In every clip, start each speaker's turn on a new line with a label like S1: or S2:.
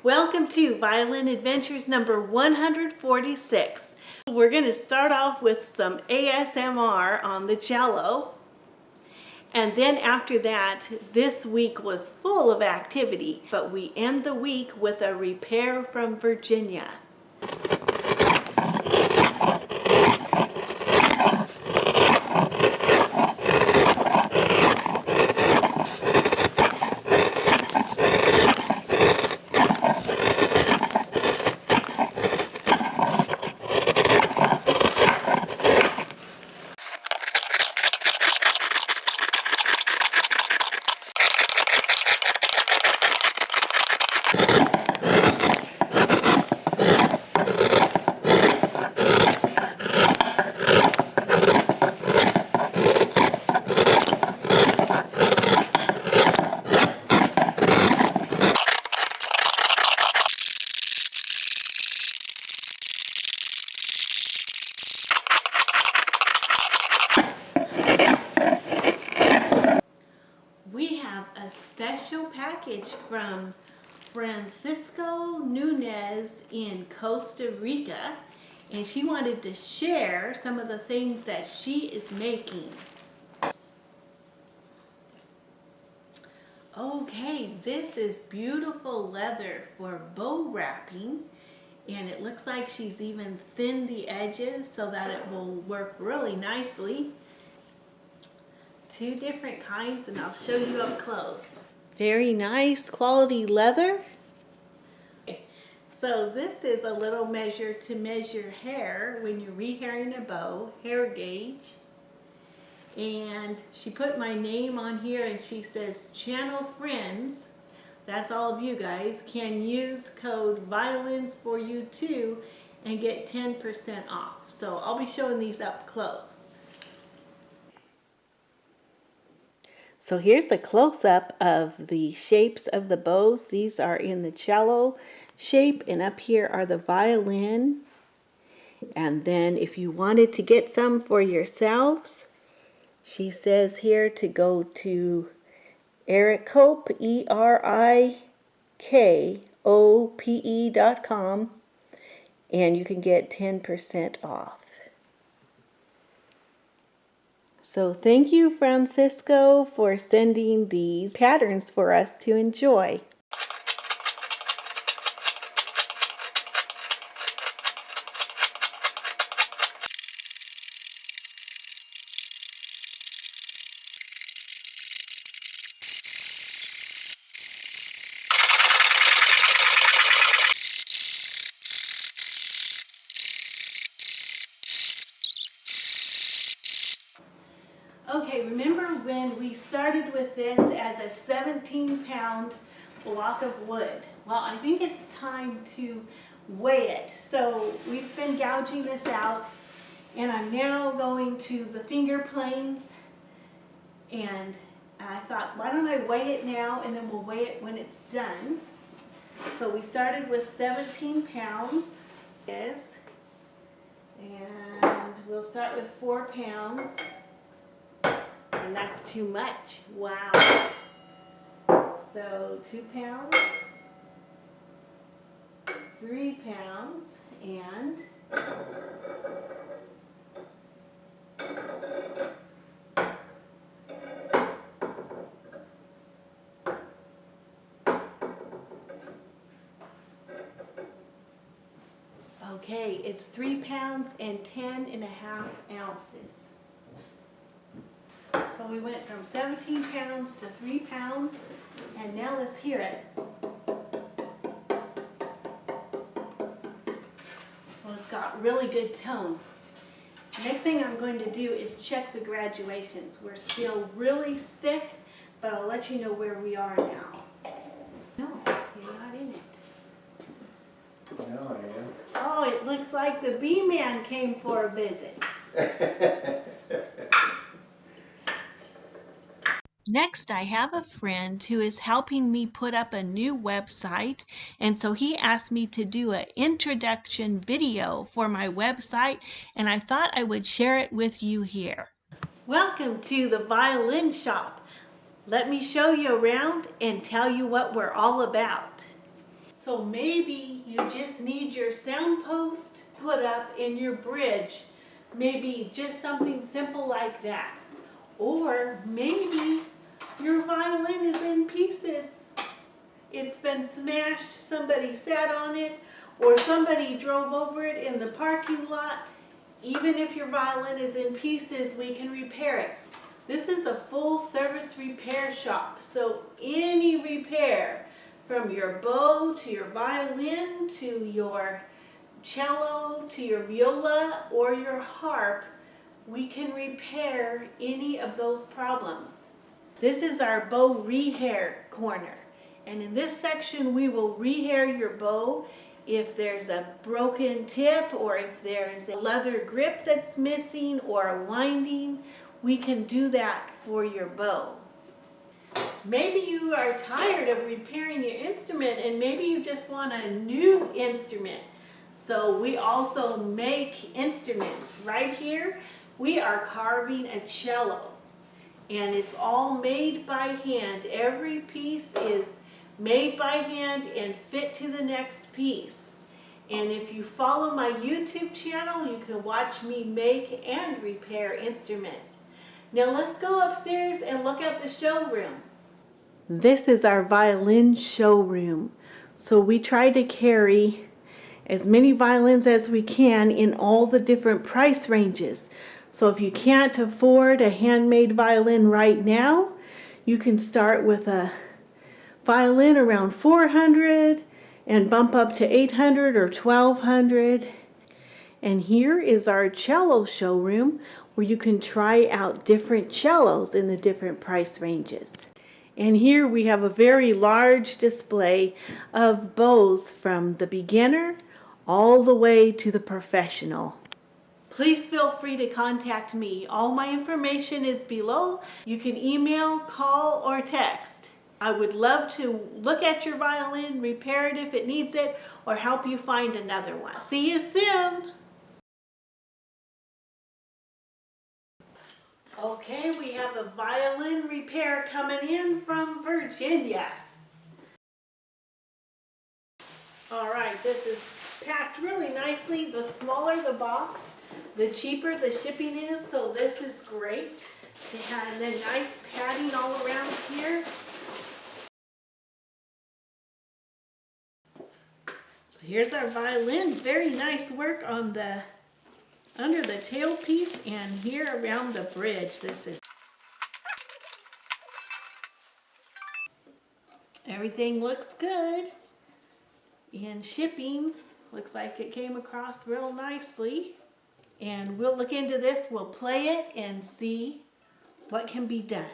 S1: Welcome to Violin Adventures number 146. We're going to start off with some ASMR on the cello. And then after that, this week was full of activity, but we end the week with a repair from Virginia. We have a special package from Francisco Nunez in Costa Rica, and she wanted to share some of the things that she is making. Okay, this is beautiful leather for bow wrapping, and it looks like she's even thinned the edges so that it will work really nicely. Two different kinds, and I'll show you up close. Very nice quality leather. So this is a little measure to measure hair when you're rehairing a bow, hair gauge. And she put my name on here and she says channel friends, that's all of you guys, can use code violins for you too and get 10% off. So I'll be showing these up close. So here's a close-up of the shapes of the bows. These are in the cello shape, and up here are the violin. And then if you wanted to get some for yourselves, she says here to go to Erikope, ERIKOPE.com, and you can get 10% off. So thank you, Francisco, for sending these patterns for us to enjoy. Okay, remember when we started with this as a 17-pound block of wood? Well, I think it's time to weigh it. So we've been gouging this out, and I'm now going to the finger planes, and I thought, why don't I weigh it now and then we'll weigh it when it's done. So we started with 17 pounds, and we'll start with 4 pounds. And that's too much. Wow. So 2 pounds, 3 pounds, and okay, it's 3 pounds and 10.5 ounces. So we went from 17 pounds to 3 pounds, and now let's hear it. So it's got really good tone. Next thing I'm going to do is check the graduations. We're still really thick, but I'll let you know where we are now. No, you're not in it.
S2: No, I am.
S1: Oh, it looks like the bee-man came for a visit. Next, I have a friend who is helping me put up a new website, and so he asked me to do an introduction video for my website, and I thought I would share it with you here. Welcome to the violin shop. Let me show you around and tell you what we're all about. So maybe you just need your sound post put up in your bridge. Maybe just something simple like that. Or maybe your violin is in pieces. It's been smashed, somebody sat on it, or somebody drove over it in the parking lot. Even if your violin is in pieces, we can repair it. This is a full service repair shop, so any repair from your bow to your violin to your cello to your viola or your harp, we can repair any of those problems. This is our bow rehair corner, and in this section we will rehair your bow. If there's a broken tip or if there's a leather grip that's missing or a winding, we can do that for your bow. Maybe you are tired of repairing your instrument and maybe you just want a new instrument. So we also make instruments. Right here, we are carving a cello, and it's all made by hand. Every piece is made by hand and fit to the next piece. And if you follow my YouTube channel, you can watch me make and repair instruments. Now let's go upstairs and look at the showroom. This is our violin showroom. So we try to carry as many violins as we can in all the different price ranges. So if you can't afford a handmade violin right now, you can start with a violin around $400 and bump up to $800 or $1,200. And here is our cello showroom where you can try out different cellos in the different price ranges. And here we have a very large display of bows from the beginner all the way to the professional. Please feel free to contact me. All my information is below. You can email, call, or text. I would love to look at your violin, repair it if it needs it, or help you find another one. See you soon! Okay, we have a violin repair coming in from Virginia. Alright, this is packed really nicely. The smaller the box, the cheaper the shipping is, so this is great. They have the nice padding all around here. So here's our violin. Very nice work on the under the tailpiece and here around the bridge. This is everything looks good. And shipping looks like it came across real nicely. And we'll look into this, we'll play it and see what can be done.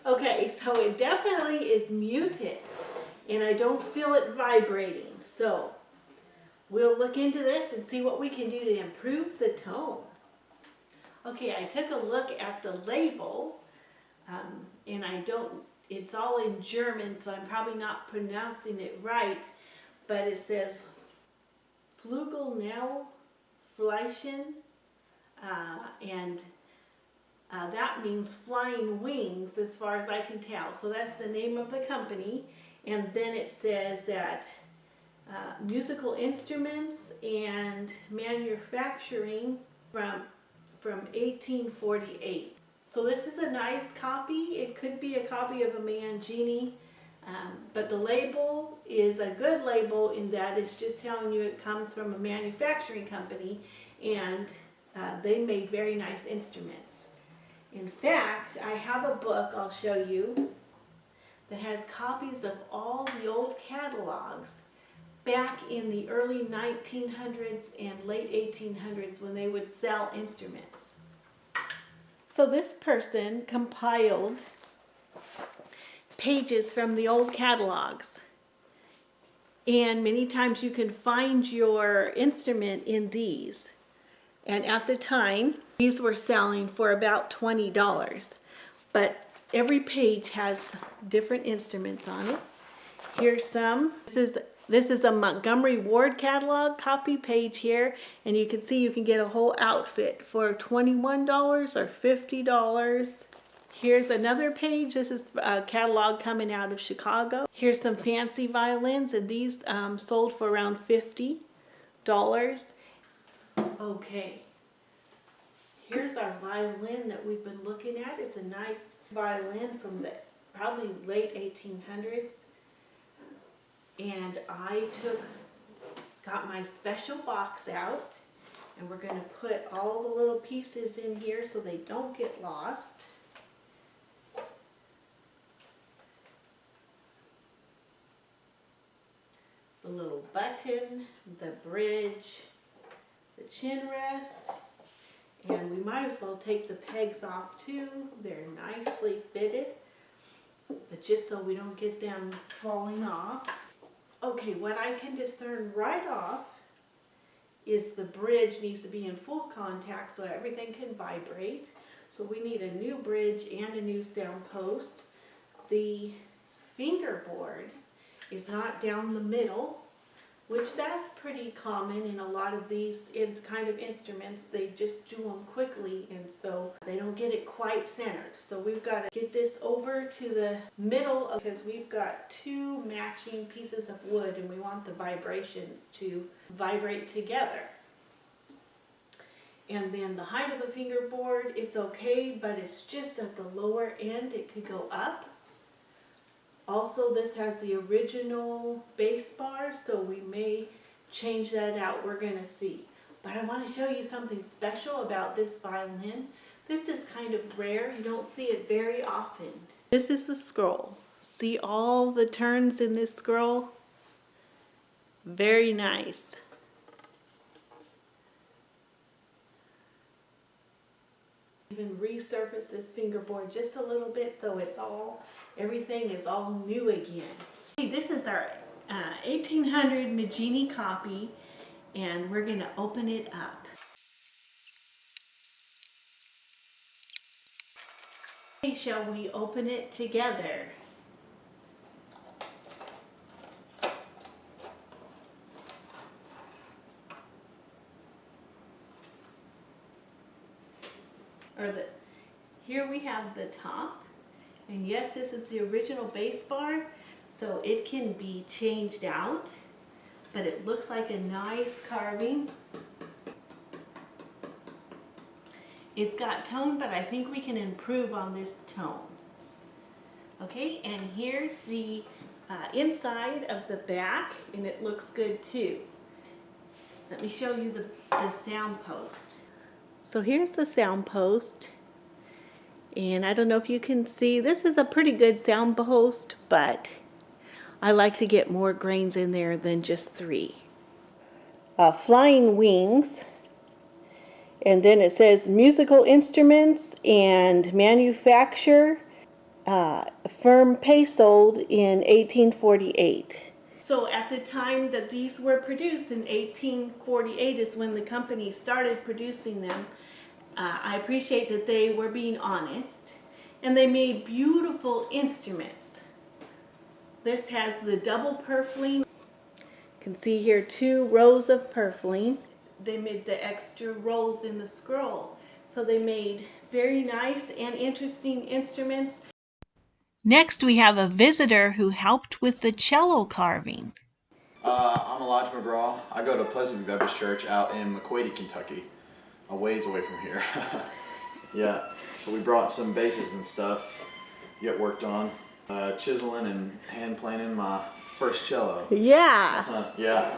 S1: Okay, so it definitely is muted and I don't feel it vibrating. So we'll look into this and see what we can do to improve the tone. Okay, I took a look at the label and it's all in German, so I'm probably not pronouncing it right, but it says Flügel Fleischen, and that means flying wings as far as I can tell. So that's the name of the company. And then it says that musical instruments and manufacturing from 1848. So this is a nice copy. It could be a copy of a Maggini, but the label is a good label in that it's just telling you it comes from a manufacturing company and they make very nice instruments. In fact, I have a book I'll show you that has copies of all the old catalogs back in the early 1900s and late 1800s when they would sell instruments. So this person compiled pages from the old catalogs, and many times you can find your instrument in these. And at the time, these were selling for about $20, but every page has different instruments on it. Here's some. This is a Montgomery Ward catalog copy page here, and you can see you can get a whole outfit for $21 or $50. Here's another page. This is a catalog coming out of Chicago. Here's some fancy violins, and these sold for around $50. Okay, here's our violin that we've been looking at. It's a nice violin from the probably late 1800s. And I got my special box out, and we're going to put all the little pieces in here so they don't get lost. The little button, the bridge, the chin rest, and we might as well take the pegs off too. They're nicely fitted, but just so we don't get them falling off. Okay, what I can discern right off is the bridge needs to be in full contact so everything can vibrate. So we need a new bridge and a new sound post. The fingerboard is not down the middle, which that's pretty common in a lot of these kind of instruments. They just do them quickly, and so they don't get it quite centered. So we've got to get this over to the middle because we've got two matching pieces of wood, and we want the vibrations to vibrate together. And then the height of the fingerboard, it's okay, but it's just at the lower end. It could go up. Also, this has the original bass bar, so we may change that out. We're going to see. But I want to show you something special about this violin. This is kind of rare. You don't see it very often. This is the scroll. See all the turns in this scroll? Very nice. Even resurface this fingerboard just a little bit so everything is all new again. Hey, this is our 1800 Maggini copy, and we're going to open it up. Okay, shall we open it together? Here we have the top, and yes, this is the original bass bar, so it can be changed out, but it looks like a nice carving. It's got tone, but I think we can improve on this tone. Okay, and here's the inside of the back, and it looks good too. Let me show you the sound post. So here's the sound post. And I don't know if you can see, this is a pretty good sound post, but I like to get more grains in there than just 3. Flying wings, and then it says musical instruments and manufacture, firm pay sold in 1848. So at the time that these were produced in 1848 is when the company started producing them. I appreciate that they were being honest, and they made beautiful instruments. This has the double purfling. You can see here 2 rows of purfling. They made the extra rolls in the scroll. So they made very nice and interesting instruments. Next we have a visitor who helped with the cello carving.
S2: I'm Elijah McGraw. I go to Pleasant View Baptist Church out in McQuady, Kentucky. A ways away from here. Yeah, so we brought some basses and stuff to get worked on. Chiseling and hand planing my first cello.
S1: Yeah.
S2: Yeah.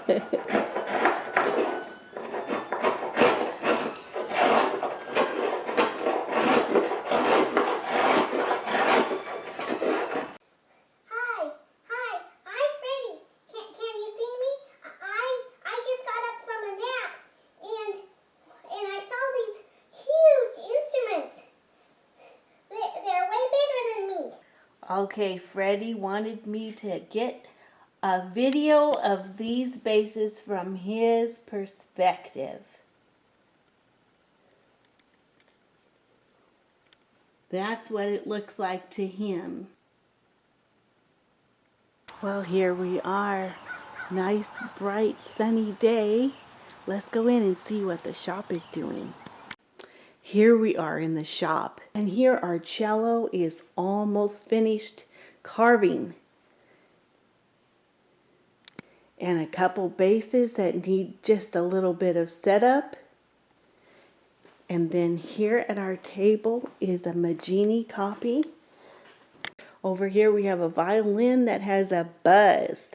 S1: Okay, Freddie wanted me to get a video of these basses from his perspective. That's what it looks like to him. Well, here we are. Nice, bright, sunny day. Let's go in and see what the shop is doing. Here we are in the shop, and here our cello is almost finished carving. And a couple basses that need just a little bit of setup. And then here at our table is a Maggini copy. Over here we have a violin that has a buzz.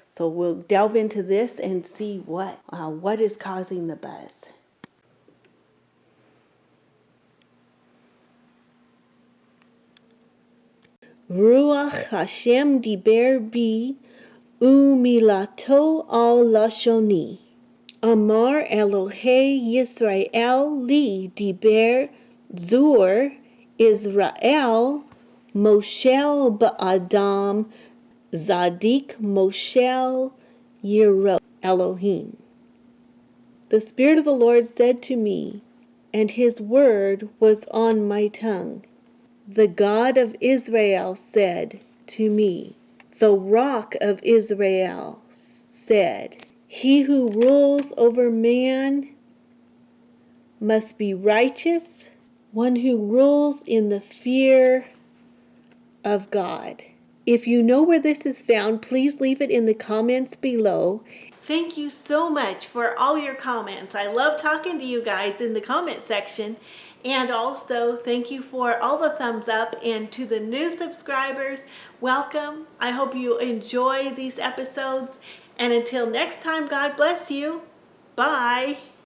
S1: So we'll delve into this and see what is causing the buzz. Ruach Hashem diber bi umilato al lashoni. Amar Elohei Yisrael li diber zur Israel Moshel ba'adam Zadik Moshel Yiro Elohim. The Spirit of the Lord said to me, and his word was on my tongue. The God of Israel said to me, the Rock of Israel said, he who rules over man must be righteous, one who rules in the fear of God. If you know where this is found, please leave it in the comments below. Thank you so much for all your comments. I love talking to you guys in the comment section. And also, thank you for all the thumbs up. And to the new subscribers, welcome. I hope you enjoy these episodes. And until next time, God bless you. Bye.